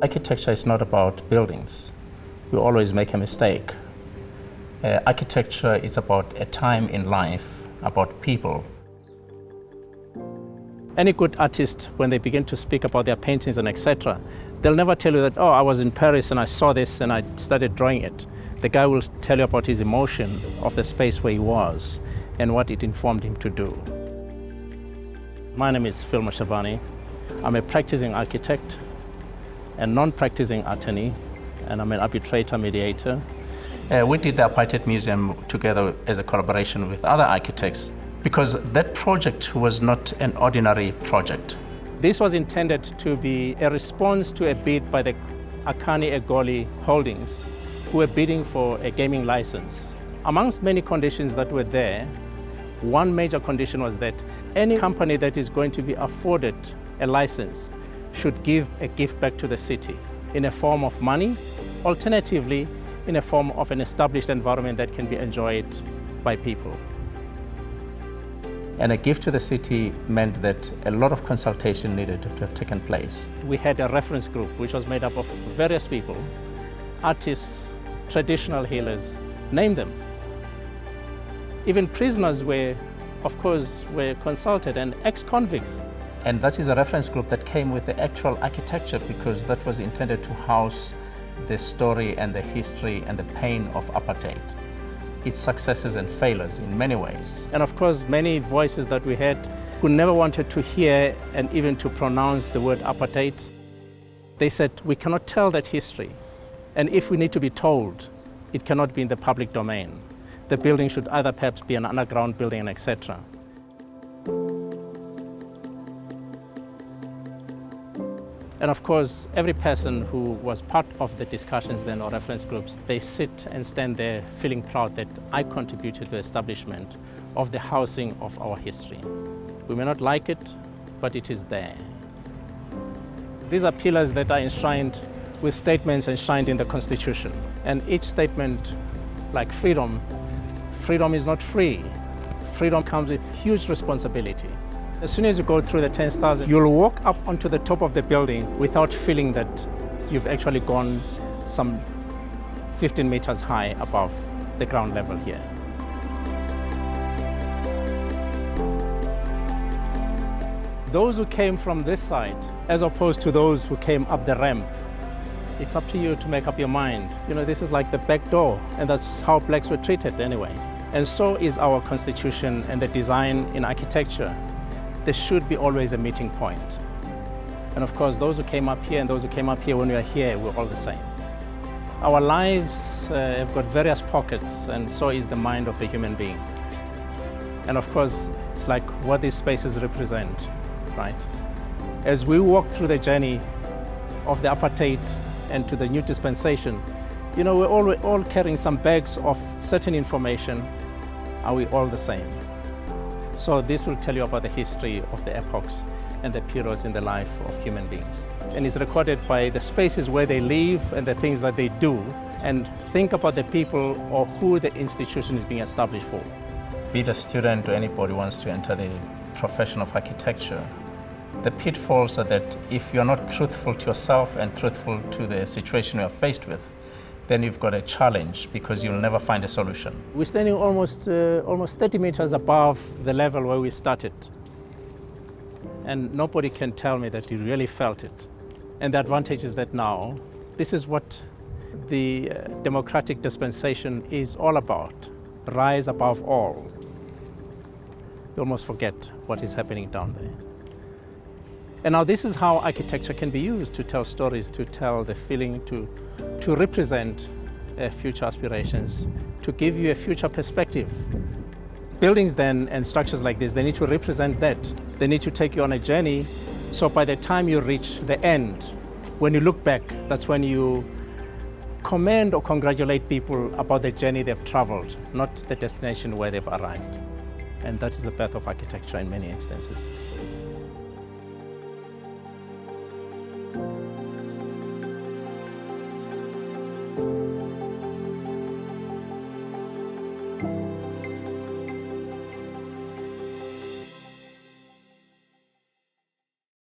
Architecture is not about buildings. You always make a mistake. Architecture is about a time in life, about people. Any good artist, when they begin to speak about their paintings and etc., they'll never tell you that, oh, I was in Paris and I saw this and I started drawing it. The guy will tell you about his emotion of the space where he was and what it informed him to do. My name is Phill Mashabane. I'm a practicing architect, a non-practicing attorney, and I'm an arbitrator mediator. We did the Apartheid Museum together as a collaboration with other architects because that project was not an ordinary project. This was intended to be a response to a bid by the Akani Egoli Holdings, who were bidding for a gaming license. Amongst many conditions that were there, one major condition was that any company that is going to be afforded a license should give a gift back to the city in a form of money, alternatively in a form of an established environment that can be enjoyed by people. And a gift to the city meant that a lot of consultation needed to have taken place. We had a reference group which was made up of various people, artists, traditional healers, name them. Even prisoners were consulted, and ex-convicts. And that is a reference group that came with the actual architecture because that was intended to house the story and the history and the pain of apartheid, its successes and failures in many ways. And of course, many voices that we had who never wanted to hear and even to pronounce the word apartheid, they said, we cannot tell that history. And if we need to be told, it cannot be in the public domain. The building should either perhaps be an underground building and etc. And of course, every person who was part of the discussions then or reference groups, they sit and stand there feeling proud that I contributed to the establishment of the housing of our history. We may not like it, but it is there. These are pillars that are enshrined with statements enshrined in the Constitution. And each statement, like freedom, freedom is not free. Freedom comes with huge responsibility. As soon as you go through the 10,000, you'll walk up onto the top of the building without feeling that you've actually gone some 15 meters high above the ground level here. Those who came from this side, as opposed to those who came up the ramp, it's up to you to make up your mind. You know, this is like the back door, and that's how blacks were treated anyway. And so is our constitution and the design in architecture. There should be always a meeting point. And of course, those who came up here and those who came up here when we are here, we're all the same. Our lives have got various pockets, and so is the mind of a human being. And of course, it's like what these spaces represent, right? As we walk through the journey of the apartheid and to the new dispensation, you know, we're all carrying some bags of certain information. Are we all the same? So this will tell you about the history of the epochs and the periods in the life of human beings. And it's recorded by the spaces where they live and the things that they do, and think about the people or who the institution is being established for. Be it a student or anybody who wants to enter the profession of architecture, the pitfalls are that if you're not truthful to yourself and truthful to the situation you're faced with, then you've got a challenge because you'll never find a solution. We're standing almost 30 meters above the level where we started. And nobody can tell me that you really felt it. And the advantage is that now, this is what the democratic dispensation is all about. Rise above all. You almost forget what is happening down there. And now this is how architecture can be used to tell stories, to tell the feeling, to represent future aspirations, to give you a future perspective. Buildings then and structures like this, they need to represent that. They need to take you on a journey, so by the time you reach the end, when you look back, that's when you commend or congratulate people about the journey they've traveled, not the destination where they've arrived. And that is the birth of architecture in many instances.